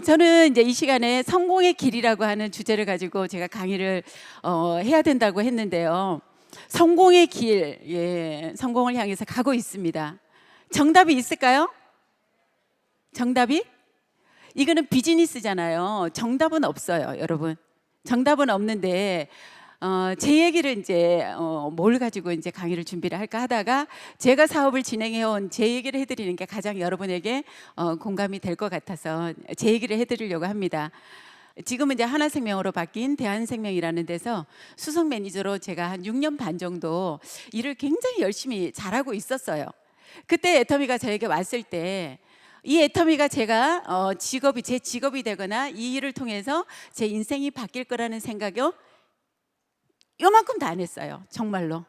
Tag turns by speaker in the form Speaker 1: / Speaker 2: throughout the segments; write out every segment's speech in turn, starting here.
Speaker 1: 저는 이제 이 시간에 성공의 길이라고 하는 주제를 가지고 제가 강의를 해야 된다고 했는데요. 성공의 길, 예, 성공을 향해서 가고 있습니다. 정답이 있을까요? 정답이? 이거는 비즈니스잖아요. 정답은 없어요, 여러분. 정답은 없는데 제 얘기를 이제 뭘 가지고 이제 강의를 준비를 할까 하다가 제가 사업을 진행해온 제 얘기를 해드리는 게 가장 여러분에게 공감이 될 것 같아서 제 얘기를 해드리려고 합니다. 지금은 이제 하나생명으로 바뀐 대한생명이라는 데서 수석 매니저로 제가 한 6년 반 정도 일을 굉장히 열심히 잘하고 있었어요. 그때 애터미가 저에게 왔을 때 이 애터미가 제가 제 직업이 되거나 이 일을 통해서 제 인생이 바뀔 거라는 생각이요. 요만큼도 안 했어요. 정말로.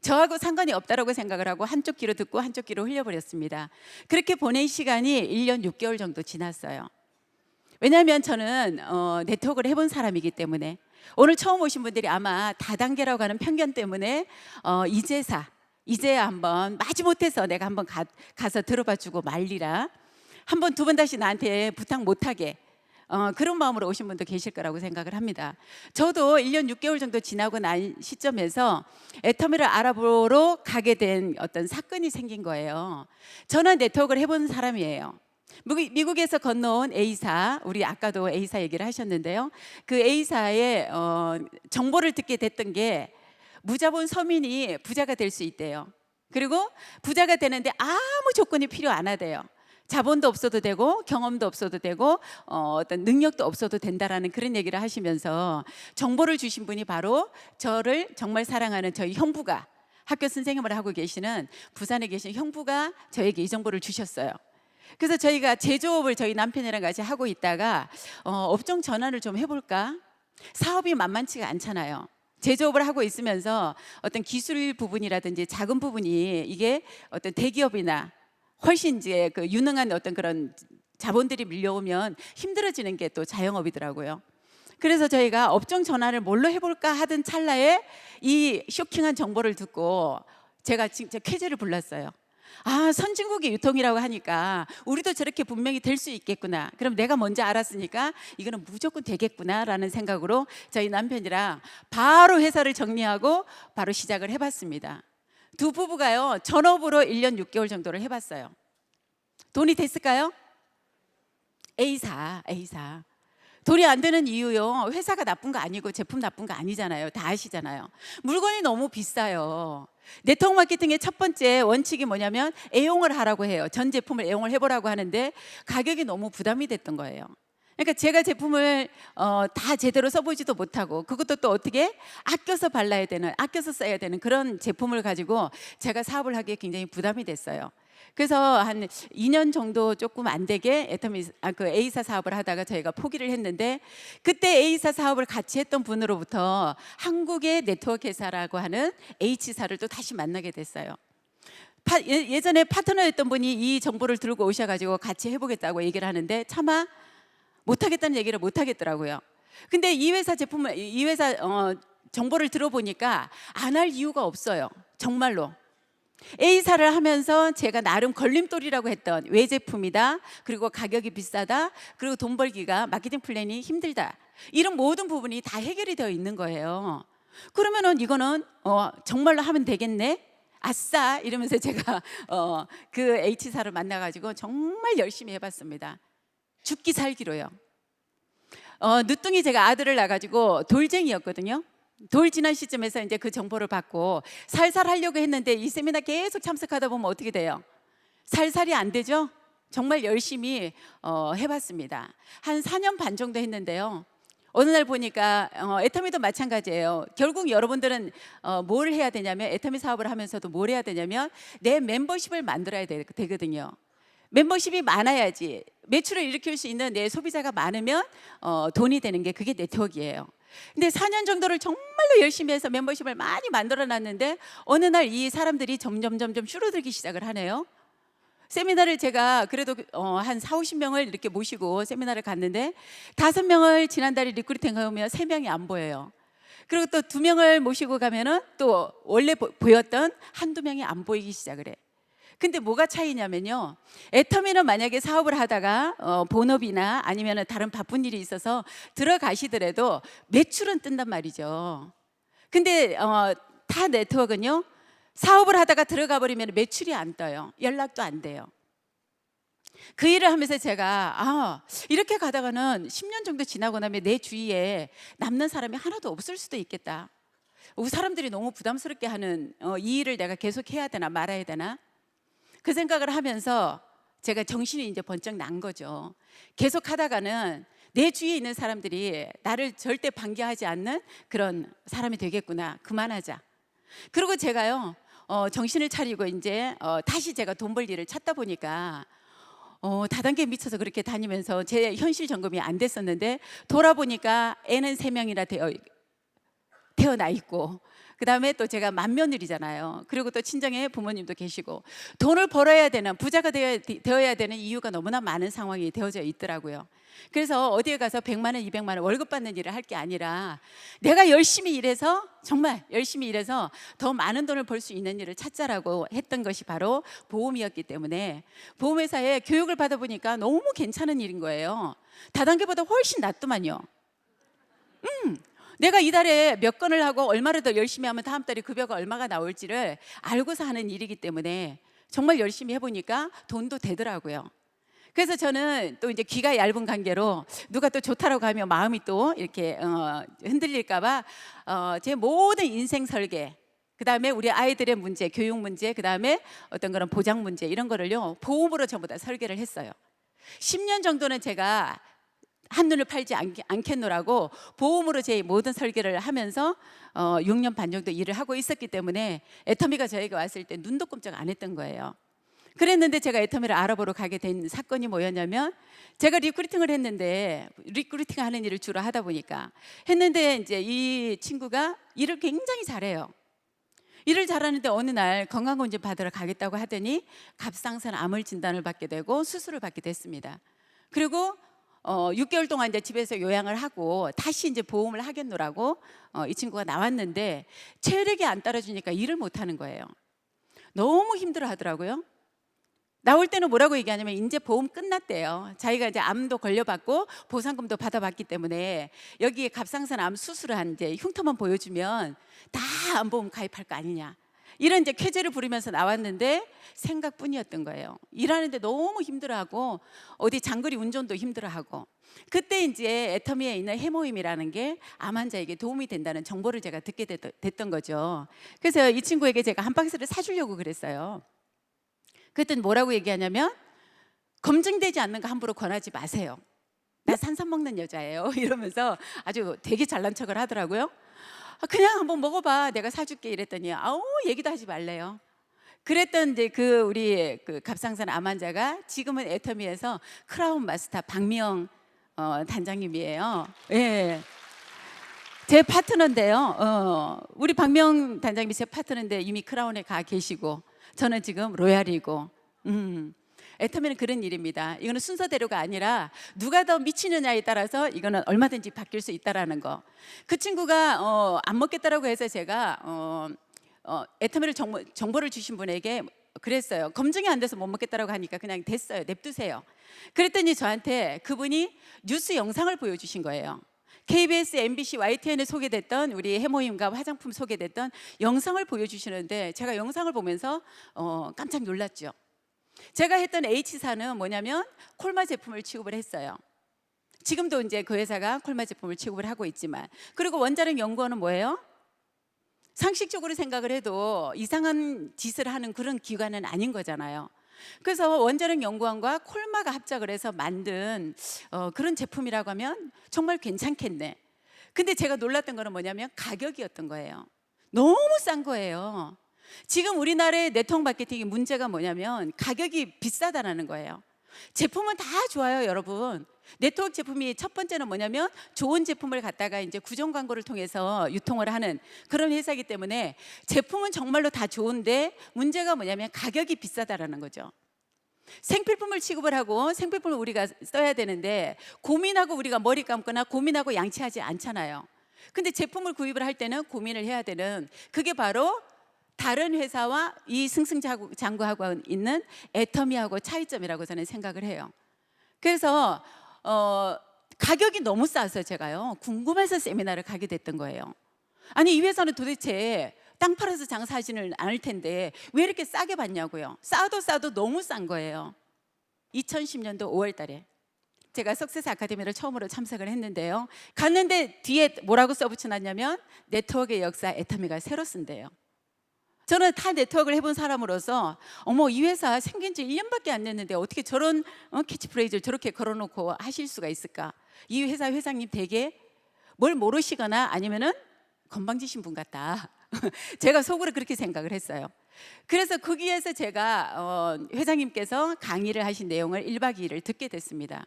Speaker 1: 저하고 상관이 없다라고 생각을 하고 한쪽 귀로 듣고 한쪽 귀로 흘려버렸습니다. 그렇게 보낸 시간이 1년 6개월 정도 지났어요. 왜냐하면 저는 네트워크를 해본 사람이기 때문에 오늘 처음 오신 분들이 아마 다단계라고 하는 편견 때문에 이제야 한번 마지못해서 내가 한번 가서 들어봐주고 말리라, 한번 두 번 다시 나한테 부탁 못하게 그런 마음으로 오신 분도 계실 거라고 생각을 합니다. 저도 1년 6개월 정도 지나고 난 시점에서 애터미를 알아보러 가게 된 어떤 사건이 생긴 거예요. 저는 네트워크를 해본 사람이에요. 미국에서 건너온 A사, 우리 아까도 A사 얘기를 하셨는데요. 그 A사의 정보를 듣게 됐던 게 무자본 서민이 부자가 될 수 있대요. 그리고 부자가 되는데 아무 조건이 필요 안 하대요. 자본도 없어도 되고 경험도 없어도 되고 어떤 능력도 없어도 된다라는 그런 얘기를 하시면서 정보를 주신 분이 바로 저를 정말 사랑하는 저희 형부가, 학교 선생님을 하고 계시는 부산에 계신 형부가 저에게 이 정보를 주셨어요. 그래서 저희가 제조업을 저희 남편이랑 같이 하고 있다가 업종 전환을 좀 해볼까? 사업이 만만치가 않잖아요. 제조업을 하고 있으면서 어떤 기술 부분이라든지 작은 부분이 이게 어떤 대기업이나 훨씬 이제 그 유능한 어떤 그런 자본들이 밀려오면 힘들어지는 게 또 자영업이더라고요. 그래서 저희가 업종 전환을 뭘로 해볼까 하던 찰나에 이 쇼킹한 정보를 듣고 제가 진짜 쾌재를 불렀어요. 아, 선진국의 유통이라고 하니까 우리도 저렇게 분명히 될 수 있겠구나. 그럼 내가 먼저 알았으니까 이거는 무조건 되겠구나라는 생각으로 저희 남편이랑 바로 회사를 정리하고 바로 시작을 해봤습니다. 두 부부가요, 전업으로 1년 6개월 정도를 해봤어요. 돈이 됐을까요? A사. 돈이 안 되는 이유요, 회사가 나쁜 거 아니고 제품 나쁜 거 아니잖아요. 다 아시잖아요. 물건이 너무 비싸요. 네트워크 마케팅의 첫 번째 원칙이 뭐냐면 애용을 하라고 해요. 전 제품을 애용을 해보라고 하는데 가격이 너무 부담이 됐던 거예요. 그러니까 제가 제품을 다 제대로 써보지도 못하고 그것도 또 어떻게 아껴서 발라야 되는, 아껴서 써야 되는 그런 제품을 가지고 제가 사업을 하기에 굉장히 부담이 됐어요. 그래서 한 2년 정도 조금 안 되게 그 A사 사업을 하다가 저희가 포기를 했는데, 그때 A사 사업을 같이 했던 분으로부터 한국의 네트워크 회사라고 하는 H사를 또 다시 만나게 됐어요. 예전에 파트너였던 분이 이 정보를 들고 오셔가지고 같이 해보겠다고 얘기를 하는데 차마 못하겠다는 얘기를 못하겠더라고요. 근데 이 회사 정보를 들어보니까 안 할 이유가 없어요. 정말로. A사를 하면서 제가 나름 걸림돌이라고 했던 외제품이다, 그리고 가격이 비싸다, 그리고 돈 벌기가 마케팅 플랜이 힘들다, 이런 모든 부분이 다 해결이 되어 있는 거예요. 그러면은 이거는 정말로 하면 되겠네, 아싸, 이러면서 제가 그 H사를 만나가지고 정말 열심히 해봤습니다. 죽기 살기로요. 늦둥이 제가 아들을 낳아가지고 돌쟁이였거든요. 돌 지난 시점에서 이제 그 정보를 받고 살살 하려고 했는데 이 세미나 계속 참석하다 보면 어떻게 돼요? 살살이 안 되죠? 정말 열심히 해봤습니다. 한 4년 반 정도 했는데요. 어느 날 보니까 애터미도 마찬가지예요. 결국 여러분들은 뭘 해야 되냐면, 애터미 사업을 하면서도 뭘 해야 되냐면 내 멤버십을 만들어야 되거든요. 멤버십이 많아야지, 매출을 일으킬 수 있는 내 소비자가 많으면 돈이 되는 게 그게 네트워크예요. 근데 4년 정도를 정말로 열심히 해서 멤버십을 많이 만들어 놨는데 어느 날 이 사람들이 점점 줄어들기 시작을 하네요. 세미나를 제가 그래도 한 40-50명을 이렇게 모시고 세미나를 갔는데 5명을 지난달에 리크루팅 가면 3명이 안 보여요. 그리고 또 2명을 모시고 가면은 또 원래 보였던 1-2명이 안 보이기 시작을 해. 근데 뭐가 차이냐면요. 애터미는 만약에 사업을 하다가 본업이나 아니면 다른 바쁜 일이 있어서 들어가시더라도 매출은 뜬단 말이죠. 근데 타 네트워크는요. 사업을 하다가 들어가 버리면 매출이 안 떠요. 연락도 안 돼요. 그 일을 하면서 제가 이렇게 가다가는 10년 정도 지나고 나면 내 주위에 남는 사람이 하나도 없을 수도 있겠다. 우리 사람들이 너무 부담스럽게 하는 이 일을 내가 계속 해야 되나 말아야 되나, 그 생각을 하면서 제가 정신이 이제 번쩍 난 거죠. 계속 하다가는 내 주위에 있는 사람들이 나를 절대 반겨하지 않는 그런 사람이 되겠구나. 그만하자. 그리고 제가요 정신을 차리고 이제 다시 제가 돈 벌 일을 찾다 보니까 다단계에 미쳐서 그렇게 다니면서 제 현실 점검이 안 됐었는데, 돌아보니까 애는 3명이나 태어나 있고, 그 다음에 또 제가 맏며느리잖아요. 그리고 또 친정에 부모님도 계시고, 돈을 벌어야 되는, 부자가 되어야 되는 이유가 너무나 많은 상황이 되어져 있더라고요. 그래서 어디에 가서 100만 원, 200만 원 월급 받는 일을 할 게 아니라 내가 열심히 일해서, 정말 열심히 일해서 더 많은 돈을 벌 수 있는 일을 찾자라고 했던 것이 바로 보험이었기 때문에, 보험회사에 교육을 받아보니까 너무 괜찮은 일인 거예요. 다단계보다 훨씬 낫더만요. 내가 이달에 몇 건을 하고 얼마를 더 열심히 하면 다음 달에 급여가 얼마가 나올지를 알고서 하는 일이기 때문에 정말 열심히 해보니까 돈도 되더라고요. 그래서 저는 또 이제 귀가 얇은 관계로 누가 또 좋다라고 하면 마음이 또 이렇게 흔들릴까봐 제 모든 인생 설계, 그 다음에 우리 아이들의 문제, 교육 문제, 그 다음에 어떤 그런 보장 문제, 이런 거를요 보험으로 전부 다 설계를 했어요. 10년 정도는 제가 한눈을 팔지 않겠노라고 보험으로 제 모든 설계를 하면서 6년 반 정도 일을 하고 있었기 때문에 애터미가 저에게 왔을 때 눈도 꼼짝 안 했던 거예요. 그랬는데 제가 애터미를 알아보러 가게 된 사건이 뭐였냐면, 제가 리크루팅을 했는데, 리크루팅 하는 일을 주로 하다 보니까 했는데, 이제 이 친구가 일을 굉장히 잘해요. 일을 잘하는데 어느 날 건강검진 받으러 가겠다고 하더니 갑상선 암을 진단을 받게 되고 수술을 받게 됐습니다. 그리고 6개월 동안 이제 집에서 요양을 하고 다시 이제 보험을 하겠노라고 이 친구가 나왔는데, 체력이 안 따라주니까 일을 못 하는 거예요. 너무 힘들어 하더라고요. 나올 때는 뭐라고 얘기하냐면 이제 보험 끝났대요. 자기가 이제 암도 걸려봤고 보상금도 받아봤기 때문에 여기에 갑상선 암 수술을 한 이제 흉터만 보여주면 다 암보험 가입할 거 아니냐, 이런 이제 쾌재를 부리면서 나왔는데 생각뿐이었던 거예요. 일하는데 너무 힘들어하고 어디 장거리 운전도 힘들어하고, 그때 이제 애터미에 있는 해모임이라는 게 암 환자에게 도움이 된다는 정보를 제가 듣게 됐던 거죠. 그래서 이 친구에게 제가 한 박스를 사주려고 그랬어요. 그랬더니 뭐라고 얘기하냐면, 검증되지 않는 거 함부로 권하지 마세요. 나 산삼 먹는 여자예요. 이러면서 아주 되게 잘난 척을 하더라고요. 그냥 한번 먹어봐, 내가 사줄게 이랬더니 얘기도 하지 말래요. 그랬던 이제 우리 갑상선 암 환자가 지금은 애터미에서 크라운 마스터 박미영 단장님이에요. 예. 제 파트너인데요. 우리 박명 단장님이 제 파트너인데 이미 크라운에 가 계시고, 저는 지금 로얄이고. 애터미는 그런 일입니다. 이거는 순서대로가 아니라 누가 더 미치느냐에 따라서 이거는 얼마든지 바뀔 수 있다라는 거. 그 친구가 안 먹겠다라고 해서 제가 애터미를 정보를 주신 분에게 그랬어요. 검증이 안 돼서 못 먹겠다라고 하니까 그냥 됐어요, 냅두세요. 그랬더니 저한테 그분이 뉴스 영상을 보여주신 거예요. KBS, MBC, YTN에 소개됐던 우리 해모임과 화장품 소개됐던 영상을 보여주시는데, 제가 영상을 보면서 깜짝 놀랐죠. 제가 했던 H사는 뭐냐면 콜마 제품을 취급을 했어요. 지금도 이제 그 회사가 콜마 제품을 취급을 하고 있지만, 그리고 원자력 연구원은 뭐예요? 상식적으로 생각을 해도 이상한 짓을 하는 그런 기관은 아닌 거잖아요. 그래서 원자력 연구원과 콜마가 합작을 해서 만든 그런 제품이라고 하면 정말 괜찮겠네. 근데 제가 놀랐던 거는 뭐냐면 가격이었던 거예요. 너무 싼 거예요. 지금 우리나라의 네트워크 마케팅의 문제가 뭐냐면 가격이 비싸다라는 거예요. 제품은 다 좋아요, 여러분. 네트워크 제품이 첫 번째는 뭐냐면 좋은 제품을 갖다가 이제 구정 광고를 통해서 유통을 하는 그런 회사이기 때문에 제품은 정말로 다 좋은데, 문제가 뭐냐면 가격이 비싸다라는 거죠. 생필품을 취급을 하고 생필품을 우리가 써야 되는데 고민하고 우리가 머리 감거나 고민하고 양치하지 않잖아요. 근데 제품을 구입을 할 때는 고민을 해야 되는, 그게 바로 다른 회사와 이 승승장구하고 있는 애터미하고 차이점이라고 저는 생각을 해요. 그래서 가격이 너무 싸서 제가요 궁금해서 세미나를 가게 됐던 거예요. 아니 이 회사는 도대체 땅 팔아서 장사하지는 않을 텐데 왜 이렇게 싸게 받냐고요. 싸도 너무 싼 거예요. 2010년도 5월 달에 제가 석세스 아카데미를 처음으로 참석을 했는데요. 갔는데 뒤에 뭐라고 써붙여놨냐면 네트워크의 역사 애터미가 새로 쓴대요. 저는 다 네트워크를 해본 사람으로서 어머 이 회사 생긴 지 1년밖에 안 됐는데 어떻게 저런 캐치프레이즈를 저렇게 걸어놓고 하실 수가 있을까. 이 회사 회장님 되게 뭘 모르시거나 아니면은 건방지신 분 같다. 제가 속으로 그렇게 생각을 했어요. 그래서 거기에서 제가 회장님께서 강의를 하신 내용을 1박 2일을 듣게 됐습니다.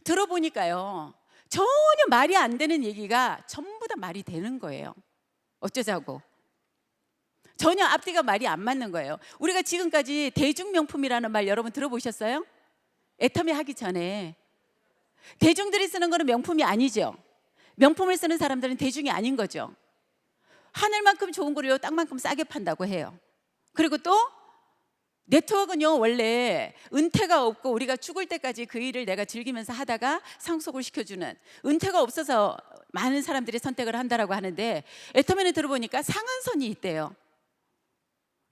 Speaker 1: 들어보니까요 전혀 말이 안 되는 얘기가 전부 다 말이 되는 거예요. 어쩌자고. 전혀 앞뒤가 말이 안 맞는 거예요. 우리가 지금까지 대중명품이라는 말 여러분 들어보셨어요? 애터미 하기 전에 대중들이 쓰는 거는 명품이 아니죠. 명품을 쓰는 사람들은 대중이 아닌 거죠. 하늘만큼 좋은 거를 땅만큼 싸게 판다고 해요. 그리고 또 네트워크는요 원래 은퇴가 없고 우리가 죽을 때까지 그 일을 내가 즐기면서 하다가 상속을 시켜주는, 은퇴가 없어서 많은 사람들이 선택을 한다라고 하는데 애터미는 들어보니까 상한선이 있대요.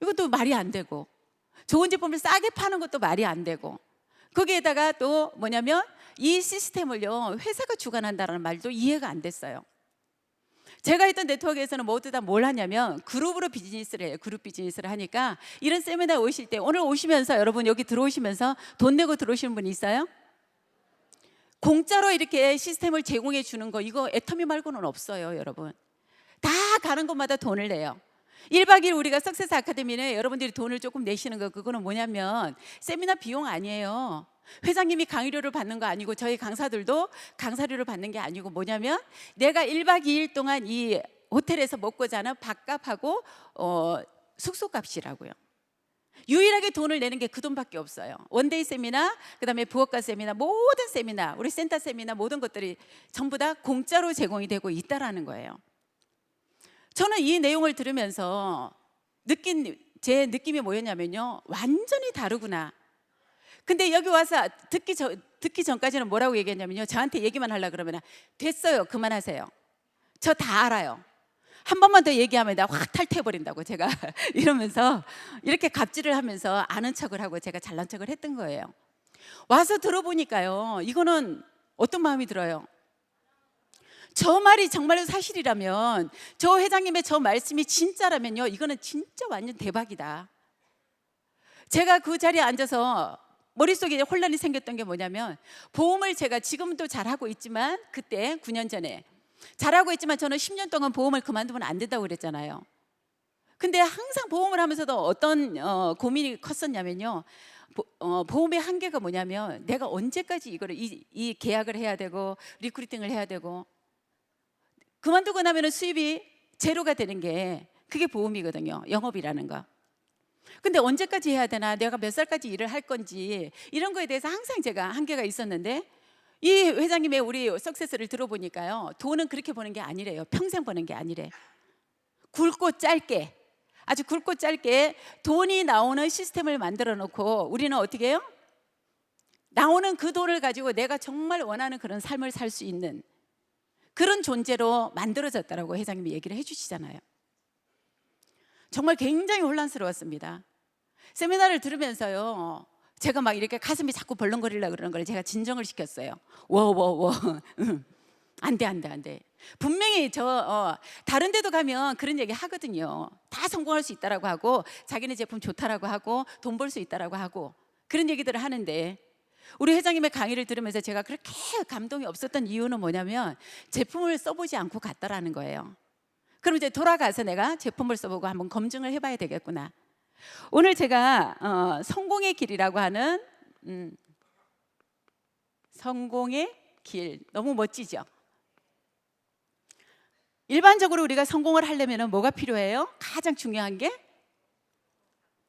Speaker 1: 이것도 말이 안 되고, 좋은 제품을 싸게 파는 것도 말이 안 되고, 거기에다가 또 뭐냐면 이 시스템을요 회사가 주관한다는 말도 이해가 안 됐어요. 제가 했던 네트워크에서는 모두 다 뭘 하냐면 그룹으로 비즈니스를 해요. 그룹 비즈니스를 하니까 이런 세미나 오실 때, 오늘 오시면서 여러분 여기 들어오시면서 돈 내고 들어오시는 분 있어요? 공짜로 이렇게 시스템을 제공해 주는 거 이거 애터미 말고는 없어요. 여러분 다 가는 곳마다 돈을 내요. 1박 2일 우리가 석세스 아카데미는 여러분들이 돈을 조금 내시는 거, 그거는 뭐냐면 세미나 비용 아니에요. 회장님이 강의료를 받는 거 아니고 저희 강사들도 강사료를 받는 게 아니고 뭐냐면 내가 1박 2일 동안 이 호텔에서 먹고 자는 밥값하고 숙소값이라고요. 유일하게 돈을 내는 게 그 돈밖에 없어요. 원데이 세미나, 그다음에 부엌가 세미나, 모든 세미나, 우리 센터 세미나 모든 것들이 전부 다 공짜로 제공이 되고 있다라는 거예요. 저는 이 내용을 들으면서 제 느낌이 뭐였냐면요 완전히 다르구나. 근데 여기 와서 듣기 전까지는 뭐라고 얘기했냐면요 저한테 얘기만 하려고 그러면 됐어요 그만하세요, 저 다 알아요, 한 번만 더 얘기하면 나 확 탈퇴해버린다고 제가 이러면서 이렇게 갑질을 하면서 아는 척을 하고 제가 잘난 척을 했던 거예요. 와서 들어보니까요 이거는 어떤 마음이 들어요? 저 말이 정말로 사실이라면, 저 회장님의 저 말씀이 진짜라면요 이거는 진짜 완전 대박이다. 제가 그 자리에 앉아서 머릿속에 혼란이 생겼던 게 뭐냐면, 보험을 제가 지금도 잘하고 있지만 그때 9년 전에 잘하고 있지만 저는 10년 동안 보험을 그만두면 안 된다고 그랬잖아요. 근데 항상 보험을 하면서도 어떤 고민이 컸었냐면요 보험의 한계가 뭐냐면 내가 언제까지 이거를 이 계약을 해야 되고 리크루팅을 해야 되고, 그만두고 나면 수입이 제로가 되는 게 그게 보험이거든요, 영업이라는 거. 근데 언제까지 해야 되나, 내가 몇 살까지 일을 할 건지 이런 거에 대해서 항상 제가 한계가 있었는데, 이 회장님의 우리 석세스를 들어보니까요 돈은 그렇게 버는 게 아니래요. 평생 버는 게 아니래. 굵고 짧게, 아주 굵고 짧게 돈이 나오는 시스템을 만들어 놓고 우리는 어떻게 해요? 나오는 그 돈을 가지고 내가 정말 원하는 그런 삶을 살 수 있는 그런 존재로 만들어졌다라고 회장님이 얘기를 해주시잖아요. 정말 굉장히 혼란스러웠습니다. 세미나를 들으면서요 제가 막 이렇게 가슴이 자꾸 벌렁거리려고 그러는 걸 제가 진정을 시켰어요. 워워워 안돼. 분명히 다른 데도 가면 그런 얘기 하거든요. 다 성공할 수 있다라고 하고 자기네 제품 좋다라고 하고 돈 벌 수 있다라고 하고 그런 얘기들을 하는데, 우리 회장님의 강의를 들으면서 제가 그렇게 감동이 없었던 이유는 뭐냐면 제품을 써보지 않고 갔다라는 거예요. 그럼 이제 돌아가서 내가 제품을 써보고 한번 검증을 해봐야 되겠구나. 오늘 제가 성공의 길이라고 하는 성공의 길, 너무 멋지죠? 일반적으로 우리가 성공을 하려면 뭐가 필요해요? 가장 중요한 게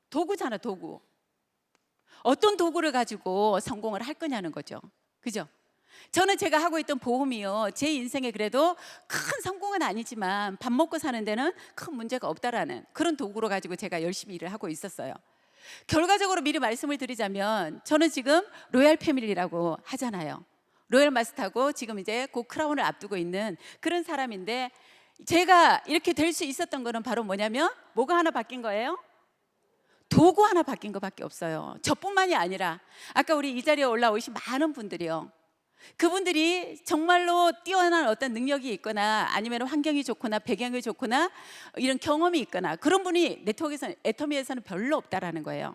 Speaker 1: 도구잖아, 도구. 어떤 도구를 가지고 성공을 할 거냐는 거죠. 그죠? 저는 제가 하고 있던 보험이요, 제 인생에 그래도 큰 성공은 아니지만 밥 먹고 사는 데는 큰 문제가 없다라는 그런 도구로 가지고 제가 열심히 일을 하고 있었어요. 결과적으로 미리 말씀을 드리자면, 저는 지금 로얄 패밀리라고 하잖아요. 로얄 마스터고 지금 이제 곧 크라운을 앞두고 있는 그런 사람인데, 제가 이렇게 될 수 있었던 거는 바로 뭐냐면, 뭐가 하나 바뀐 거예요? 도구 하나 바뀐 것밖에 없어요. 저뿐만이 아니라 아까 우리 이 자리에 올라오신 많은 분들이요, 그분들이 정말로 뛰어난 어떤 능력이 있거나 아니면 환경이 좋거나 배경이 좋거나 이런 경험이 있거나 그런 분이 네트워크에서는, 애터미에서는 별로 없다라는 거예요.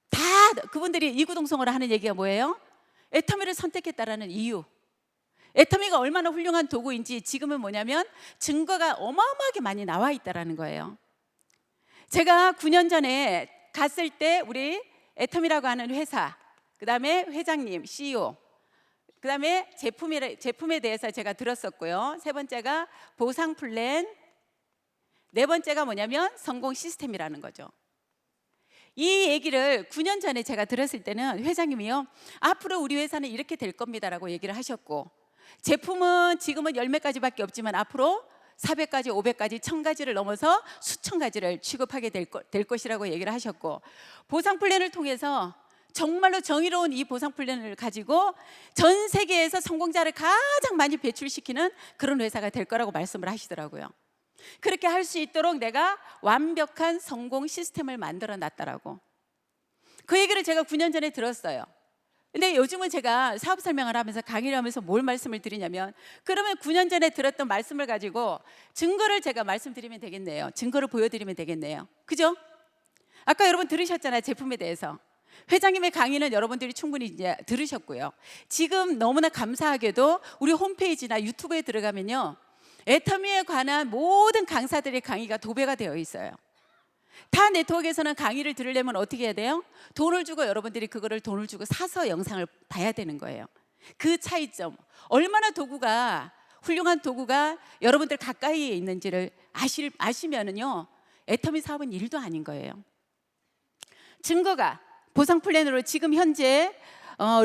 Speaker 1: 다 그분들이 이구동성으로 하는 얘기가 뭐예요? 애터미를 선택했다라는 이유. 애터미가 얼마나 훌륭한 도구인지 지금은 뭐냐면 증거가 어마어마하게 많이 나와 있다라는 거예요. 제가 9년 전에 갔을 때 우리 애터미라고 하는 회사, 그 다음에 회장님, CEO, 그 다음에 제품에 대해서 제가 들었었고요. 세 번째가 보상 플랜, 네 번째가 뭐냐면 성공 시스템이라는 거죠. 이 얘기를 9년 전에 제가 들었을 때는 회장님이요, 앞으로 우리 회사는 이렇게 될 겁니다라고 얘기를 하셨고, 제품은 지금은 10매까지밖에 없지만 앞으로 400가지, 500가지, 1000가지를 넘어서 수천 가지를 취급하게 될 것이라고 얘기를 하셨고, 보상 플랜을 통해서 정말로 정의로운 이 보상 플랜을 가지고 전 세계에서 성공자를 가장 많이 배출시키는 그런 회사가 될 거라고 말씀을 하시더라고요. 그렇게 할 수 있도록 내가 완벽한 성공 시스템을 만들어 놨다라고. 그 얘기를 제가 9년 전에 들었어요. 근데 요즘은 제가 사업 설명을 하면서, 강의를 하면서 뭘 말씀을 드리냐면, 그러면 9년 전에 들었던 말씀을 가지고 증거를 제가 말씀드리면 되겠네요. 증거를 보여드리면 되겠네요. 그죠? 아까 여러분 들으셨잖아요. 제품에 대해서. 회장님의 강의는 여러분들이 충분히 이제 들으셨고요. 지금 너무나 감사하게도 우리 홈페이지나 유튜브에 들어가면요, 애터미에 관한 모든 강사들의 강의가 도배가 되어 있어요. 타 네트워크에서는 강의를 들으려면 어떻게 해야 돼요? 돈을 주고, 여러분들이 그거를 돈을 주고 사서 영상을 봐야 되는 거예요. 그 차이점, 얼마나 도구가, 훌륭한 도구가 여러분들 가까이에 있는지를 아시면은요, 애터미 사업은 일도 아닌 거예요. 증거가 보상 플랜으로 지금 현재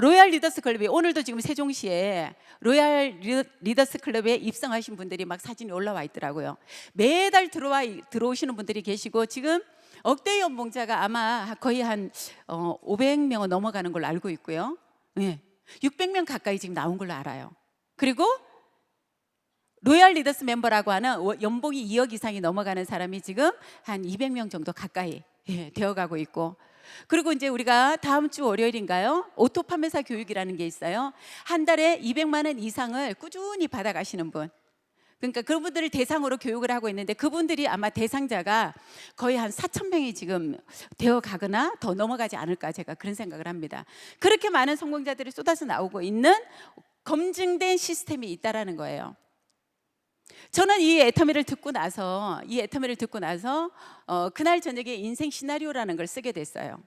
Speaker 1: 로얄 리더스 클럽이, 오늘도 지금 세종시에 로얄 리더스 클럽에 입성하신 분들이 막 사진이 올라와 있더라고요. 매달 들어오시는 분들이 계시고, 지금 억대 연봉자가 아마 거의 한 500명은 넘어가는 걸로 알고 있고요. 네, 600명 가까이 지금 나온 걸로 알아요. 그리고 로얄 리더스 멤버라고 하는 연봉이 2억 이상이 넘어가는 사람이 지금 한 200명 정도 가까이 되어가고 있고, 그리고 이제 우리가 다음 주 월요일인가요? 오토 판매사 교육이라는 게 있어요. 한 달에 200만 원 이상을 꾸준히 받아가시는 분, 그러니까 그분들을 대상으로 교육을 하고 있는데, 그분들이 아마 대상자가 거의 한 4,000명이 지금 되어 가거나 더 넘어가지 않을까, 제가 그런 생각을 합니다. 그렇게 많은 성공자들이 쏟아져 나오고 있는 검증된 시스템이 있다라는 거예요. 저는 이 애터미를 듣고 나서 그날 저녁에 인생 시나리오라는 걸 쓰게 됐어요.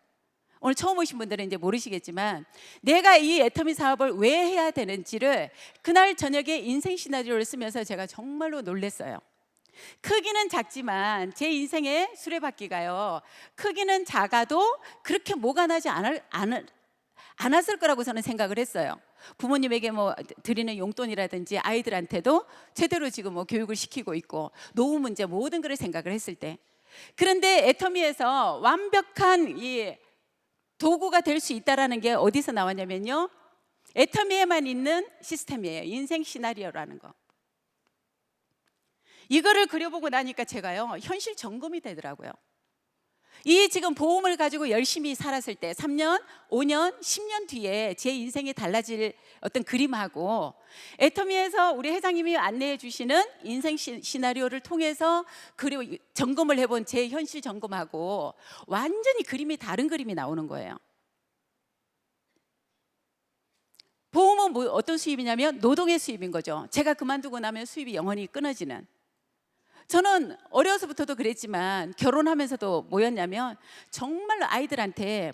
Speaker 1: 오늘 처음 오신 분들은 이제 모르시겠지만, 내가 이 애터미 사업을 왜 해야 되는지를 그날 저녁에 인생 시나리오를 쓰면서 제가 정말로 놀랐어요. 크기는 작지만 제 인생의 수레바퀴가요, 크기는 작아도 그렇게 뭐가 나지 않았을 거라고 저는 생각을 했어요. 부모님에게 뭐 드리는 용돈이라든지 아이들한테도 제대로 지금 뭐 교육을 시키고 있고, 노후 문제 모든 걸 생각을 했을 때, 그런데 애터미에서 완벽한 이 도구가 될 수 있다라는 게 어디서 나왔냐면요, 애터미에만 있는 시스템이에요. 인생 시나리오라는 거. 이거를 그려보고 나니까 제가요, 현실 점검이 되더라고요. 이 지금 보험을 가지고 열심히 살았을 때 3년, 5년, 10년 뒤에 제 인생이 달라질 어떤 그림하고, 애터미에서 우리 회장님이 안내해 주시는 인생 시나리오를 통해서 그리고 점검을 해본 제 현실 점검하고 완전히 그림이 다른 그림이 나오는 거예요. 보험은 뭐 어떤 수입이냐면 노동의 수입인 거죠. 제가 그만두고 나면 수입이 영원히 끊어지는. 저는 어려서부터도 그랬지만 결혼하면서도 뭐였냐면, 정말로 아이들한테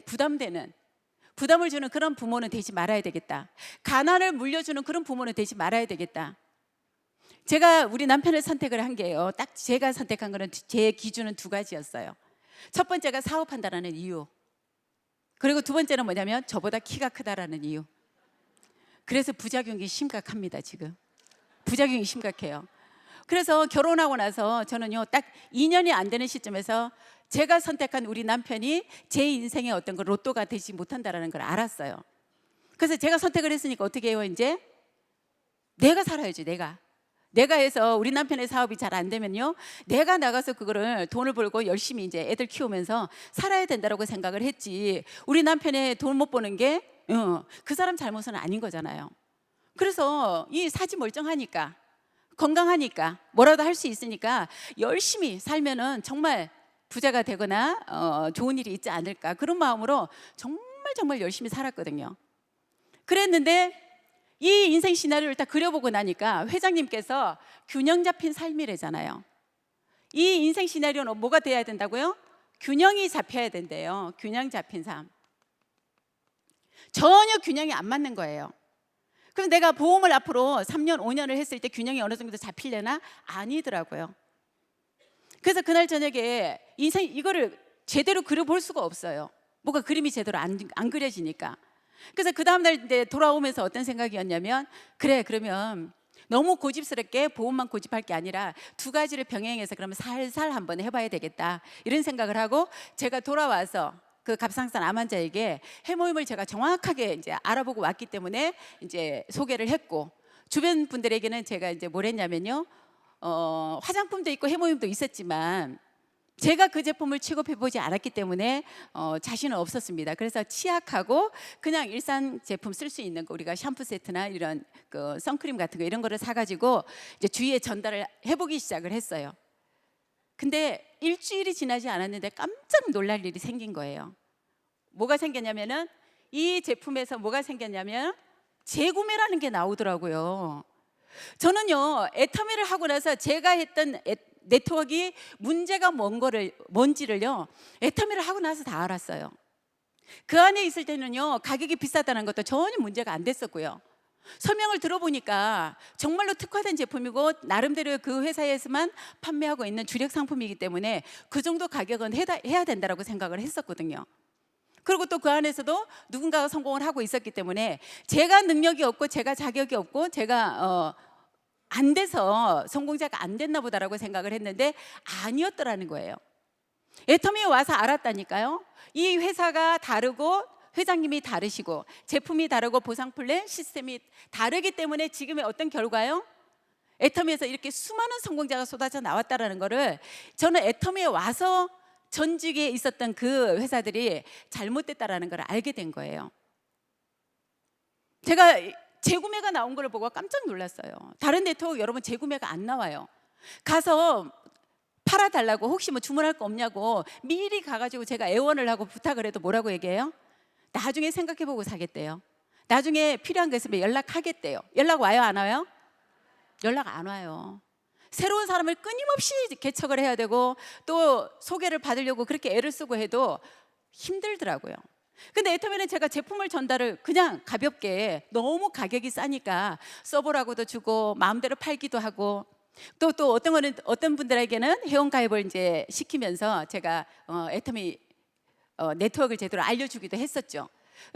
Speaker 1: 부담을 주는 그런 부모는 되지 말아야 되겠다. 가난을 물려주는 그런 부모는 되지 말아야 되겠다. 제가 우리 남편을 선택을 한 게요, 딱 제가 선택한 거는 제 기준은 두 가지였어요. 첫 번째가 사업한다라는 이유, 그리고 두 번째는 뭐냐면 저보다 키가 크다라는 이유. 그래서 부작용이 심각합니다. 지금 부작용이 심각해요. 그래서 결혼하고 나서 저는요, 딱 2년이 안 되는 시점에서 제가 선택한 우리 남편이 제 인생의 어떤 그 로또가 되지 못한다라는 걸 알았어요. 그래서 제가 선택을 했으니까 어떻게 해요? 이제 내가 살아야지. 내가 해서 우리 남편의 사업이 잘 안 되면요, 내가 나가서 그거를 돈을 벌고 열심히 이제 애들 키우면서 살아야 된다라고 생각을 했지, 우리 남편의 돈 못 버는 게 그 사람 잘못은 아닌 거잖아요. 그래서 이 사지 멀쩡하니까, 건강하니까, 뭐라도 할 수 있으니까 열심히 살면은 정말 부자가 되거나 좋은 일이 있지 않을까, 그런 마음으로 정말 열심히 살았거든요. 그랬는데 이 인생 시나리오를 딱 그려보고 나니까 회장님께서 균형 잡힌 삶이래잖아요. 이 인생 시나리오는 뭐가 돼야 된다고요? 균형이 잡혀야 된대요. 균형 잡힌 삶. 전혀 균형이 안 맞는 거예요. 그럼 내가 보험을 앞으로 3년, 5년을 했을 때 균형이 어느 정도 잡히려나? 아니더라고요. 그래서 그날 저녁에 인생 이거를 제대로 그려볼 수가 없어요. 뭐가 그림이 제대로 안 그려지니까. 그래서 그 다음날 이제 돌아오면서 어떤 생각이었냐면, 그래, 그러면 너무 고집스럽게 보험만 고집할 게 아니라 두 가지를 병행해서 그러면 살살 한번 해봐야 되겠다, 이런 생각을 하고 제가 돌아와서 그 갑상선 암 환자에게 해모임을 제가 정확하게 이제 알아보고 왔기 때문에 이제 소개를 했고, 주변 분들에게는 제가 이제 뭘 했냐면요, 화장품도 있고 해모임도 있었지만 제가 그 제품을 취급해 보지 않았기 때문에 자신은 없었습니다. 그래서 치약하고 그냥 일상 제품 쓸 수 있는 거, 우리가 샴푸 세트나 이런 그 선크림 같은 거 이런 거를 사가지고 이제 주위에 전달을 해보기 시작을 했어요. 근데 일주일이 지나지 않았는데 깜짝 놀랄 일이 생긴 거예요. 뭐가 생겼냐면은, 이 제품에서 뭐가 생겼냐면 재구매라는 게 나오더라고요. 저는요, 애터미를 하고 나서 제가 했던 네트워크가 문제가 뭔지를요, 애터미를 하고 나서 다 알았어요. 그 안에 있을 때는요, 가격이 비싸다는 것도 전혀 문제가 안 됐었고요. 설명을 들어보니까 정말로 특화된 제품이고 나름대로 그 회사에서만 판매하고 있는 주력 상품이기 때문에 그 정도 가격은 해야 된다고 생각을 했었거든요. 그리고 또 그 안에서도 누군가가 성공을 하고 있었기 때문에 제가 능력이 없고 제가 자격이 없고 제가 안 돼서 성공자가 안 됐나 보다라고 생각을 했는데 아니었더라는 거예요. 애터미에 와서 알았다니까요. 이 회사가 다르고 회장님이 다르시고 제품이 다르고 보상 플랜 시스템이 다르기 때문에 지금의 어떤 결과요? 애터미에서 이렇게 수많은 성공자가 쏟아져 나왔다라는 거를 저는 애터미에 와서 전직에 있었던 그 회사들이 잘못됐다라는 걸 알게 된 거예요. 제가 재구매가 나온 걸 보고 깜짝 놀랐어요. 다른 네트워크 여러분 재구매가 안 나와요. 가서 팔아달라고, 혹시 뭐 주문할 거 없냐고 미리 가가지고 제가 애원을 하고 부탁을 해도 뭐라고 얘기해요? 나중에 생각해보고 사겠대요. 나중에 필요한 거 있으면 연락하겠대요. 연락 와요, 안 와요? 연락 안 와요. 새로운 사람을 끊임없이 개척을 해야 되고 또 소개를 받으려고 그렇게 애를 쓰고 해도 힘들더라고요. 근데 애터미는 제가 제품을 전달을 그냥 가볍게, 너무 가격이 싸니까 써보라고도 주고 마음대로 팔기도 하고, 또 어떤 분들에게는 회원가입을 이제 시키면서 제가 애터미 네트워크를 제대로 알려주기도 했었죠.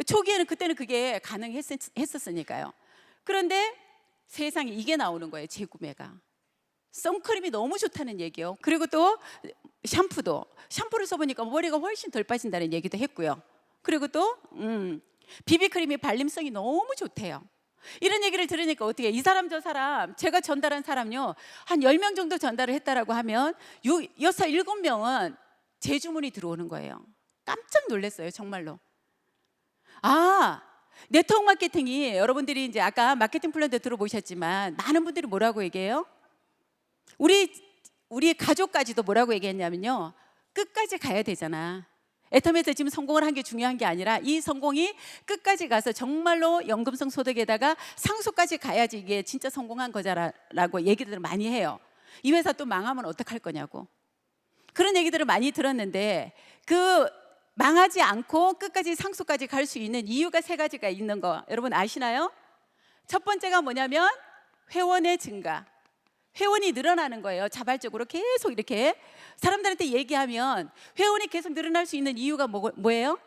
Speaker 1: 초기에는 그때는 그게 가능했었으니까요. 그런데 세상에 이게 나오는 거예요. 재구매가. 선크림이 너무 좋다는 얘기요. 그리고 또 샴푸를 써보니까 머리가 훨씬 덜 빠진다는 얘기도 했고요. 그리고 또 비비크림이 발림성이 너무 좋대요. 이런 얘기를 들으니까 어떻게, 이 사람 저 사람, 제가 전달한 사람요 한 10명 정도 전달을 했다라고 하면 6, 7명은 재주문이 들어오는 거예요. 깜짝 놀랐어요, 정말로. 네트워크 마케팅이, 여러분들이 이제 아까 마케팅 플랜도 들어보셨지만 많은 분들이 뭐라고 얘기해요? 우리 가족까지도 뭐라고 얘기했냐면요, 끝까지 가야 되잖아. 애터미에서 지금 성공을 한 게 중요한 게 아니라 이 성공이 끝까지 가서 정말로 연금성 소득에다가 상속까지 가야지 이게 진짜 성공한 거자라고 얘기들을 많이 해요. 이 회사 또 망하면 어떡할 거냐고, 그런 얘기들을 많이 들었는데, 그 망하지 않고 끝까지 상속까지 갈 수 있는 이유가 3가지가 있는 거 여러분 아시나요? 첫 번째가 뭐냐면 회원의 증가. 회원이 늘어나는 거예요. 자발적으로 계속 이렇게 사람들한테 얘기하면 회원이 계속 늘어날 수 있는 이유가 뭐예요?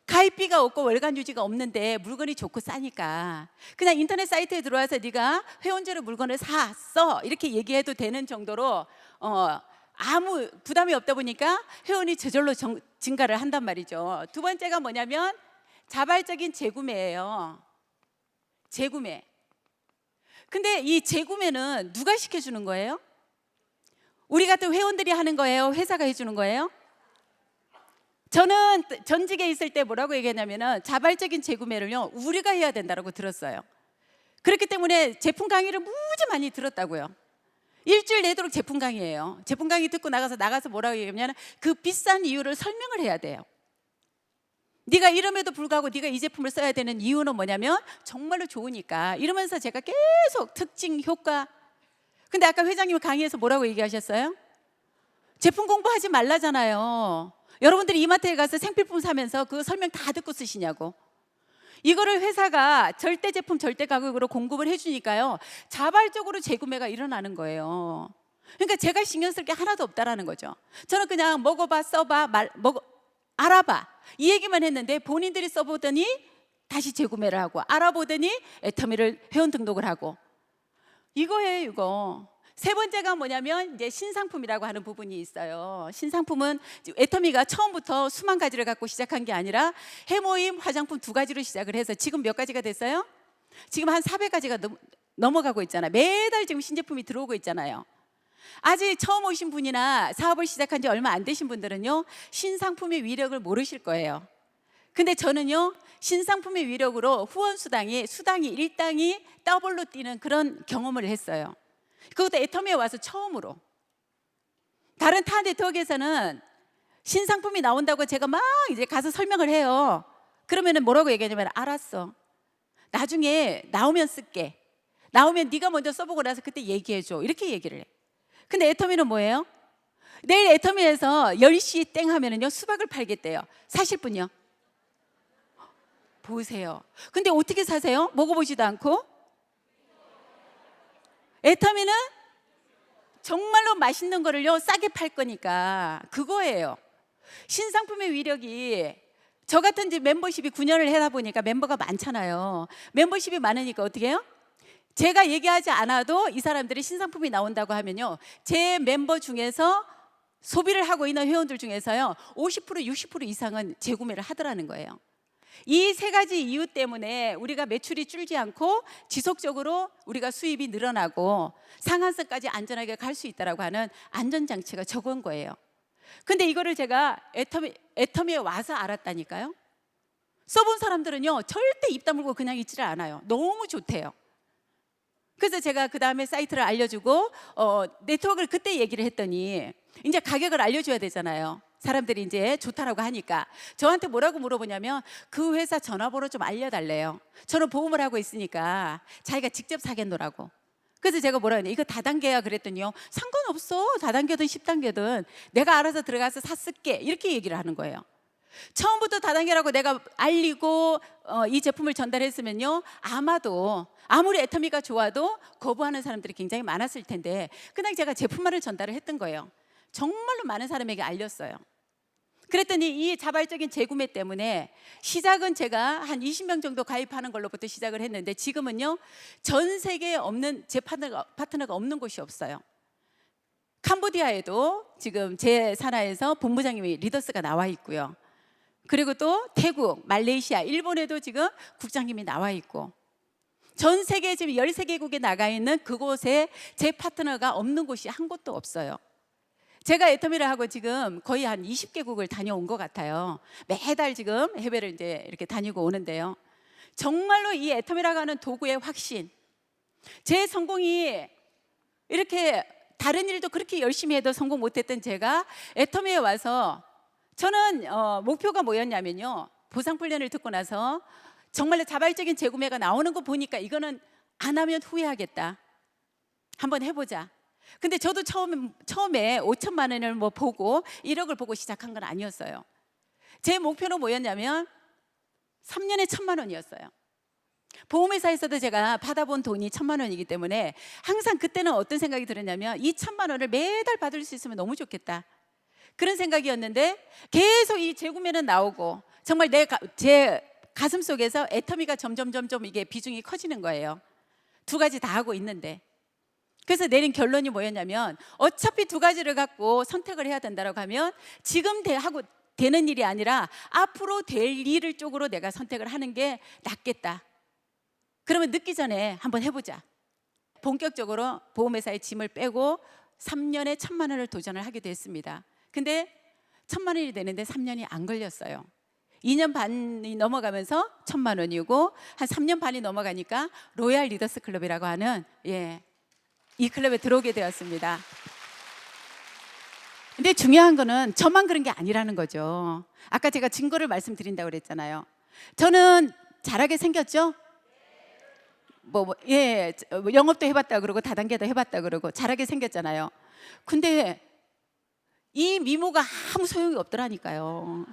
Speaker 1: 가입비가 없고 월간 유지가 없는데 물건이 좋고 싸니까 그냥 인터넷 사이트에 들어와서 네가 회원제로 물건을 샀어 이렇게 얘기해도 되는 정도로 아무 부담이 없다 보니까 회원이 저절로 증가를 한단 말이죠. 두 번째가 뭐냐면 자발적인 재구매예요. 재구매. 근데 이 재구매는 누가 시켜주는 거예요? 우리 같은 회원들이 하는 거예요? 회사가 해주는 거예요? 저는 전직에 있을 때 뭐라고 얘기했냐면은 자발적인 재구매를요 우리가 해야 된다고 들었어요. 그렇기 때문에 제품 강의를 무지 많이 들었다고요. 일주일 내도록 제품 강의예요. 제품 강의 듣고 나가서 뭐라고 얘기하면 그 비싼 이유를 설명을 해야 돼요. 네가 이름에도 불구하고 네가 이 제품을 써야 되는 이유는 뭐냐면 정말로 좋으니까 이러면서 제가 계속 특징, 효과. 근데 아까 회장님 강의에서 뭐라고 얘기하셨어요? 제품 공부하지 말라잖아요. 여러분들이 이마트에 가서 생필품 사면서 그 설명 다 듣고 쓰시냐고. 이거를 회사가 절대 제품 절대 가격으로 공급을 해주니까요 자발적으로 재구매가 일어나는 거예요. 그러니까 제가 신경 쓸 게 하나도 없다라는 거죠. 저는 그냥 먹어봐, 써봐, 알아봐 이 얘기만 했는데 본인들이 써보더니 다시 재구매를 하고 알아보더니 애터미를 회원 등록을 하고 이거예요 이거. 세 번째가 뭐냐면 이제 신상품이라고 하는 부분이 있어요. 신상품은 애터미가 처음부터 수만 가지를 갖고 시작한 게 아니라 해모임, 화장품 두 가지로 시작을 해서 지금 몇 가지가 됐어요? 지금 한 400가지가 넘어가고 있잖아요. 매달 지금 신제품이 들어오고 있잖아요. 아직 처음 오신 분이나 사업을 시작한 지 얼마 안 되신 분들은요 신상품의 위력을 모르실 거예요. 근데 저는요 신상품의 위력으로 수당이 일당이 더블로 뛰는 그런 경험을 했어요. 그것도 애터미에 와서 처음으로. 다른 타 네트워크에서는 신상품이 나온다고 제가 막 이제 가서 설명을 해요. 그러면은 뭐라고 얘기하냐면 알았어. 나중에 나오면 쓸게. 나오면 네가 먼저 써보고 나서 그때 얘기해줘. 이렇게 얘기를 해. 근데 애터미는 뭐예요? 내일 애터미에서 10시 땡 하면은요 수박을 팔겠대요. 사실 분요? 보세요. 근데 어떻게 사세요? 먹어보지도 않고. 애터미는 정말로 맛있는 거를요 싸게 팔 거니까 그거예요. 신상품의 위력이 저 같은 이제 멤버십이 9년을 하다 보니까 멤버가 많잖아요. 멤버십이 많으니까 어떻게 해요? 제가 얘기하지 않아도 이 사람들이 신상품이 나온다고 하면요 제 멤버 중에서 소비를 하고 있는 회원들 중에서요 50% 60% 이상은 재구매를 하더라는 거예요. 이 세 가지 이유 때문에 우리가 매출이 줄지 않고 지속적으로 우리가 수입이 늘어나고 상한선까지 안전하게 갈 수 있다고 하는 안전장치가 적은 거예요. 근데 이거를 제가 애터미에 와서 알았다니까요. 써본 사람들은요 절대 입 다물고 그냥 있지를 않아요. 너무 좋대요. 그래서 제가 그 다음에 사이트를 알려주고 네트워크를 그때 얘기를 했더니 이제 가격을 알려줘야 되잖아요. 사람들이 이제 좋다라고 하니까 저한테 뭐라고 물어보냐면 그 회사 전화번호 좀 알려달래요. 저는 보험을 하고 있으니까 자기가 직접 사겠노라고. 그래서 제가 뭐라 그러냐 이거 다단계야 그랬더니요 상관없어. 다단계든 10단계든 내가 알아서 들어가서 샀을게 이렇게 얘기를 하는 거예요. 처음부터 다단계라고 내가 알리고 이 제품을 전달했으면요 아마도 아무리 애터미가 좋아도 거부하는 사람들이 굉장히 많았을 텐데 그냥 제가 제품만을 전달을 했던 거예요. 정말로 많은 사람에게 알렸어요. 그랬더니 이 자발적인 재구매 때문에 시작은 제가 한 20명 정도 가입하는 걸로부터 시작을 했는데 지금은요 전 세계에 없는 제 파트너가 없는 곳이 없어요. 캄보디아에도 지금 제 산하에서 본부장님이 리더스가 나와 있고요. 그리고 또 태국, 말레이시아, 일본에도 지금 국장님이 나와 있고 전 세계 지금 13개국에 나가 있는 그곳에 제 파트너가 없는 곳이 한 곳도 없어요. 제가 애터미를 하고 지금 거의 한 20개국을 다녀온 것 같아요. 매달 지금 해외를 이제 이렇게 다니고 오는데요. 정말로 이 애터미라고 하는 도구의 확신. 제 성공이 이렇게 다른 일도 그렇게 열심히 해도 성공 못했던 제가 애터미에 와서 저는 목표가 뭐였냐면요. 보상훈련을 듣고 나서 정말로 자발적인 재구매가 나오는 거 보니까 이거는 안 하면 후회하겠다. 한번 해보자. 근데 저도 처음에 5천만 원을 뭐 보고 1억을 보고 시작한 건 아니었어요. 제 목표는 뭐였냐면 3년에 1,000만 원이었어요. 보험회사에서도 제가 받아본 돈이 1,000만 원이기 때문에 항상 그때는 어떤 생각이 들었냐면 이 1,000만 원을 매달 받을 수 있으면 너무 좋겠다. 그런 생각이었는데 계속 이 재구매는 나오고 정말 제 가슴 속에서 애터미가 점점 이게 비중이 커지는 거예요. 두 가지 다 하고 있는데. 그래서 내린 결론이 뭐였냐면 어차피 두 가지를 갖고 선택을 해야 된다고 하면 지금 하고 되는 일이 아니라 앞으로 될 일을 쪽으로 내가 선택을 하는 게 낫겠다. 그러면 늦기 전에 한번 해보자. 본격적으로 보험회사의 짐을 빼고 3년에 1,000만 원을 도전을 하게 됐습니다. 근데 1,000만 원이 되는데 3년이 안 걸렸어요. 2년 반이 넘어가면서 1,000만 원이고 한 3년 반이 넘어가니까 로얄 리더스 클럽이라고 하는 이 클럽에 들어오게 되었습니다. 근데 중요한 거는 저만 그런 게 아니라는 거죠. 아까 제가 증거를 말씀드린다고 그랬잖아요. 저는 잘하게 생겼죠? 영업도 해봤다 그러고 다단계도 해봤다 그러고 잘하게 생겼잖아요. 근데 이 미모가 아무 소용이 없더라니까요.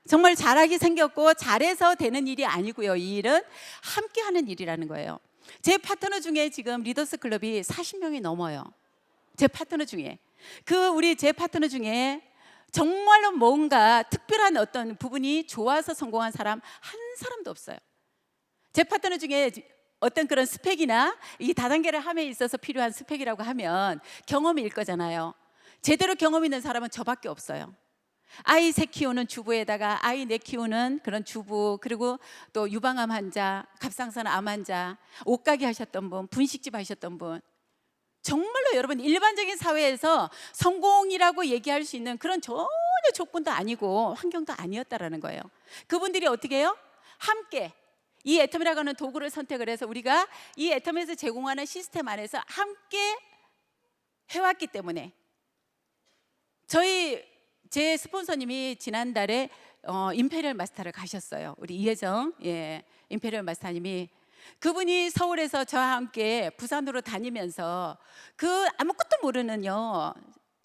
Speaker 1: 정말 잘하게 생겼고 잘해서 되는 일이 아니고요. 이 일은 함께 하는 일이라는 거예요. 제 파트너 중에 지금 리더스 클럽이 40명이 넘어요. 제 파트너 중에. 제 파트너 중에 정말로 뭔가 특별한 어떤 부분이 좋아서 성공한 사람 한 사람도 없어요. 제 파트너 중에 어떤 그런 스펙이나 이 다단계를 함에 있어서 필요한 스펙이라고 하면 경험일 거잖아요. 제대로 경험 있는 사람은 저밖에 없어요. 아이 셋 키우는 주부에다가 아이 넷 키우는 그런 주부, 그리고 또 유방암 환자, 갑상선 암 환자, 옷가게 하셨던 분, 분식집 하셨던 분, 정말로 여러분 일반적인 사회에서 성공이라고 얘기할 수 있는 그런 전혀 조건도 아니고 환경도 아니었다라는 거예요. 그분들이 어떻게 해요? 함께 이 애텀이라고 하는 도구를 선택을 해서 우리가 이 애텀에서 제공하는 시스템 안에서 함께 해왔기 때문에 제 스폰서님이 지난달에 임페리얼 마스터를 가셨어요. 우리 이혜정 임페리얼 마스터님이, 그분이 서울에서 저와 함께 부산으로 다니면서 아무것도 모르는요,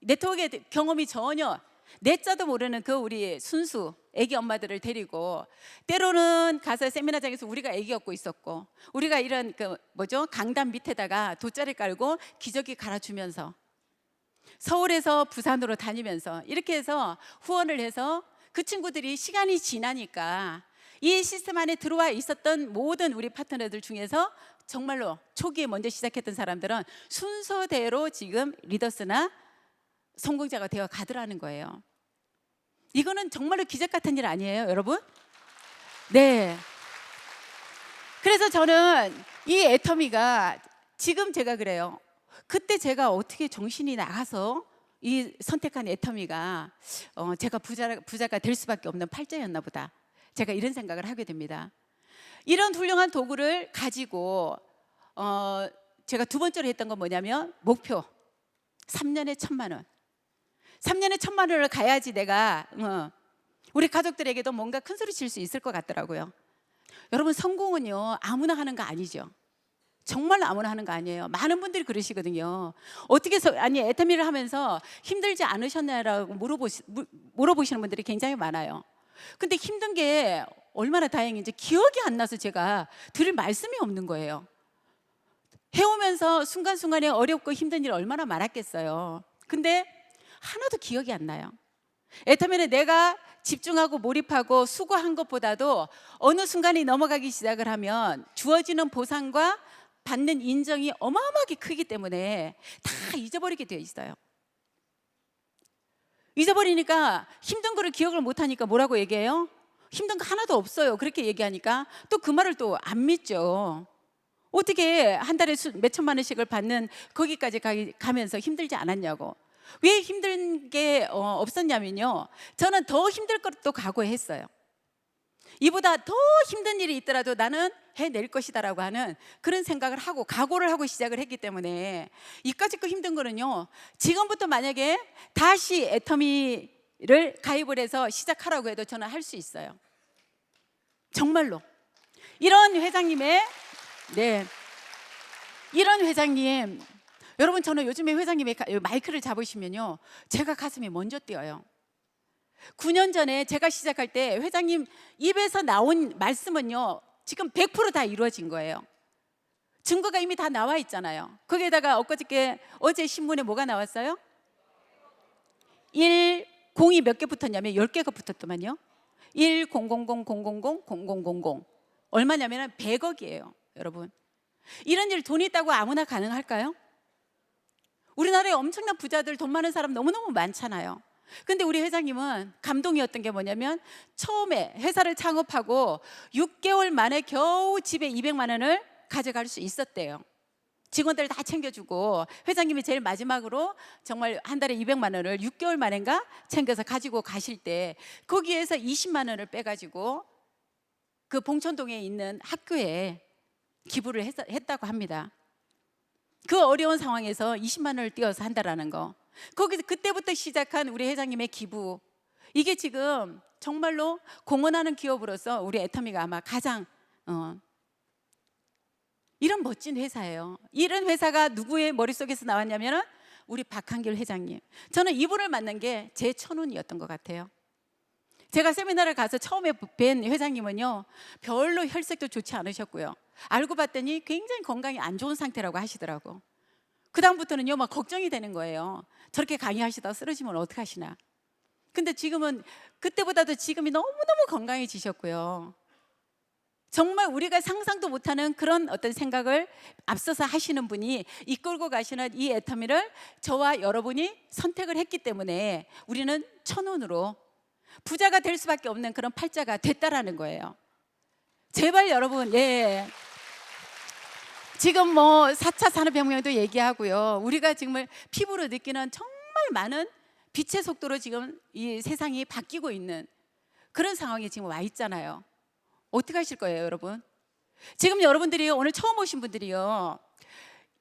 Speaker 1: 네트워크의 경험이 전혀 내자도 모르는 우리 순수 애기 엄마들을 데리고 때로는 가서 세미나장에서 우리가 애기 업고 있었고, 우리가 이런 강단 밑에다가 돗자리 깔고 기저귀 갈아주면서 서울에서 부산으로 다니면서 이렇게 해서 후원을 해서 그 친구들이 시간이 지나니까 이 시스템 안에 들어와 있었던 모든 우리 파트너들 중에서 정말로 초기에 먼저 시작했던 사람들은 순서대로 지금 리더스나 성공자가 되어 가더라는 거예요. 이거는 정말로 기적 같은 일 아니에요, 여러분? 네. 그래서 저는 이 애터미가 지금 제가 그래요. 그때 제가 어떻게 정신이 나가서 이 선택한 애터미가 제가 부자가 될 수밖에 없는 팔자였나 보다. 제가 이런 생각을 하게 됩니다. 이런 훌륭한 도구를 가지고 제가 두 번째로 했던 건 뭐냐면 목표 3년에 1,000만 원. 3년에 1,000만 원을 가야지 내가 우리 가족들에게도 뭔가 큰 소리 칠 수 있을 것 같더라고요. 여러분, 성공은요 아무나 하는 거 아니죠. 정말 아무나 하는 거 아니에요. 많은 분들이 그러시거든요. 어떻게 애터미를 하면서 힘들지 않으셨냐라고 물어보시는 분들이 굉장히 많아요. 근데 힘든 게 얼마나 다행인지 기억이 안 나서 제가 드릴 말씀이 없는 거예요. 해오면서 순간순간에 어렵고 힘든 일 얼마나 많았겠어요. 근데 하나도 기억이 안 나요. 애터미는 내가 집중하고 몰입하고 수고한 것보다도 어느 순간이 넘어가기 시작을 하면 주어지는 보상과 받는 인정이 어마어마하게 크기 때문에 다 잊어버리게 되어 있어요. 잊어버리니까 힘든 거를 기억을 못하니까 뭐라고 얘기해요? 힘든 거 하나도 없어요. 그렇게 얘기하니까 또 그 말을 또 안 믿죠. 어떻게 한 달에 몇 천만 원씩을 받는 거기까지 가면서 힘들지 않았냐고. 왜 힘든 게 없었냐면요, 저는 더 힘들 것도 각오했어요. 이보다 더 힘든 일이 있더라도 나는 해낼 것이다 라고 하는 그런 생각을 하고 각오를 하고 시작을 했기 때문에 이까짓 거 힘든 거는요, 지금부터 만약에 다시 애터미를 가입을 해서 시작하라고 해도 저는 할 수 있어요. 정말로. 이런 회장님의 이런 회장님, 여러분, 저는 요즘에 회장님의 마이크를 잡으시면요 제가 가슴이 먼저 뛰어요. 9년 전에 제가 시작할 때 회장님 입에서 나온 말씀은요 지금 100% 다 이루어진 거예요. 증거가 이미 다 나와 있잖아요. 거기에다가 어제 신문에 뭐가 나왔어요? 공이 몇 개 붙었냐면 10개가 붙었더만요. 1,000,000,000,000 얼마냐면 100억이에요. 여러분, 이런 일 돈 있다고 아무나 가능할까요? 우리나라에 엄청난 부자들, 돈 많은 사람 너무너무 많잖아요. 근데 우리 회장님은 감동이었던 게 뭐냐면 처음에 회사를 창업하고 6개월 만에 겨우 집에 200만 원을 가져갈 수 있었대요. 직원들 다 챙겨주고 회장님이 제일 마지막으로 정말 한 달에 200만 원을 6개월 만인가 챙겨서 가지고 가실 때 거기에서 20만 원을 빼가지고 그 봉천동에 있는 학교에 기부를 했다고 합니다. 그 어려운 상황에서 20만 원을 띄어서 한다라는 거, 거기서 그때부터 시작한 우리 회장님의 기부, 이게 지금 정말로 공헌하는 기업으로서 우리 애터미가 아마 가장 이런 멋진 회사예요. 이런 회사가 누구의 머릿속에서 나왔냐면 우리 박한길 회장님. 저는 이분을 만난 게 제 천운이었던 것 같아요. 제가 세미나를 가서 처음에 뵌 회장님은요, 별로 혈색도 좋지 않으셨고요. 알고 봤더니 굉장히 건강이 안 좋은 상태라고 하시더라고. 그 다음부터는요, 막 걱정이 되는 거예요. 저렇게 강의하시다가 쓰러지면 어떡하시나. 근데 지금은 그때보다도 지금이 너무너무 건강해지셨고요. 정말 우리가 상상도 못하는 그런 어떤 생각을 앞서서 하시는 분이 이끌고 가시는 이 애터미를 저와 여러분이 선택을 했기 때문에 우리는 천운으로 부자가 될 수밖에 없는 그런 팔자가 됐다라는 거예요. 제발 여러분, 지금 뭐 4차 산업혁명도 얘기하고요, 우리가 정말 피부로 느끼는 정말 많은 빛의 속도로 지금 이 세상이 바뀌고 있는 그런 상황에 지금 와 있잖아요. 어떻게 하실 거예요, 여러분? 지금 여러분들이 오늘 처음 오신 분들이요,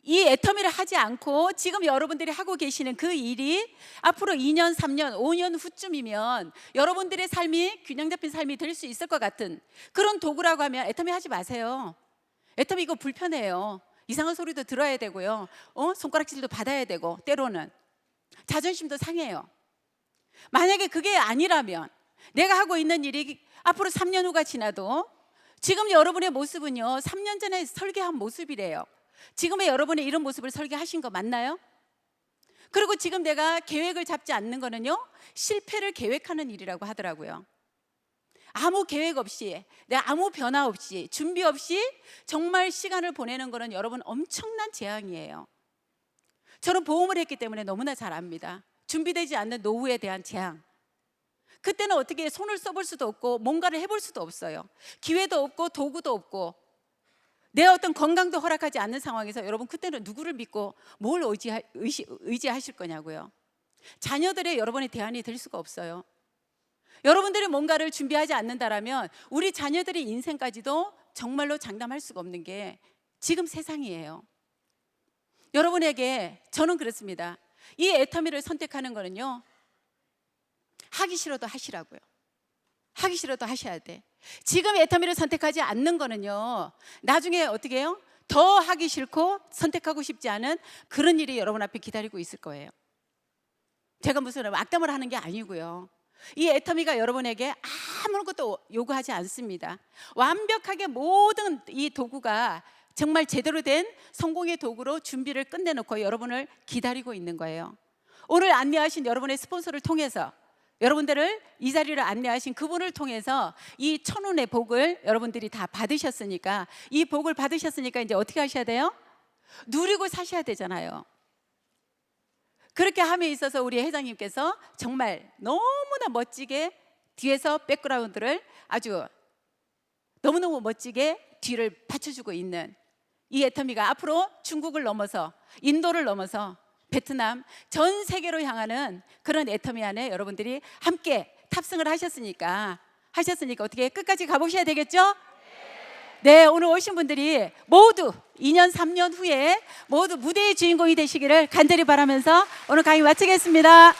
Speaker 1: 이 애터미를 하지 않고 지금 여러분들이 하고 계시는 그 일이 앞으로 2년, 3년, 5년 후쯤이면 여러분들의 삶이 균형 잡힌 삶이 될 수 있을 것 같은 그런 도구라고 하면 애터미 하지 마세요. 애터미 이거 불편해요. 이상한 소리도 들어야 되고요, 손가락질도 받아야 되고 때로는 자존심도 상해요. 만약에 그게 아니라면 내가 하고 있는 일이 앞으로 3년 후가 지나도 지금 여러분의 모습은요, 3년 전에 설계한 모습이래요. 지금의 여러분의 이런 모습을 설계하신 거 맞나요? 그리고 지금 내가 계획을 잡지 않는 거는요, 실패를 계획하는 일이라고 하더라고요. 아무 계획 없이, 내가 아무 변화 없이, 준비 없이 정말 시간을 보내는 거는 여러분 엄청난 재앙이에요. 저는 보험을 했기 때문에 너무나 잘 압니다. 준비되지 않는 노후에 대한 재앙. 그때는 어떻게 손을 써볼 수도 없고 뭔가를 해볼 수도 없어요. 기회도 없고 도구도 없고 내 어떤 건강도 허락하지 않는 상황에서 여러분 그때는 누구를 믿고 뭘 의지하실 거냐고요. 자녀들의 여러분의 대안이 될 수가 없어요. 여러분들이 뭔가를 준비하지 않는다라면 우리 자녀들의 인생까지도 정말로 장담할 수가 없는 게 지금 세상이에요. 여러분에게 저는 그렇습니다. 이 애터미를 선택하는 거는요, 하기 싫어도 하시라고요. 하기 싫어도 하셔야 돼. 지금 애터미를 선택하지 않는 거는요, 나중에 어떻게 해요? 더 하기 싫고 선택하고 싶지 않은 그런 일이 여러분 앞에 기다리고 있을 거예요. 제가 무슨 악담을 하는 게 아니고요, 이 애터미가 여러분에게 아무것도 요구하지 않습니다. 완벽하게 모든 이 도구가 정말 제대로 된 성공의 도구로 준비를 끝내놓고 여러분을 기다리고 있는 거예요. 오늘 안내하신 여러분의 스폰서를 통해서, 여러분들을 이 자리를 안내하신 그분을 통해서 이 천운의 복을 여러분들이 다 받으셨으니까, 이 복을 받으셨으니까 이제 어떻게 하셔야 돼요? 누리고 사셔야 되잖아요. 그렇게 함에 있어서 우리 회장님께서 정말 너무나 멋지게 뒤에서 백그라운드를 아주 너무너무 멋지게 뒤를 받쳐주고 있는 이 애터미가 앞으로 중국을 넘어서 인도를 넘어서 베트남, 전 세계로 향하는 그런 애터미 안에 여러분들이 함께 탑승을 하셨으니까 어떻게 끝까지 가보셔야 되겠죠? 네, 오늘 오신 분들이 모두 2년, 3년 후에 모두 무대의 주인공이 되시기를 간절히 바라면서 오늘 강의 마치겠습니다.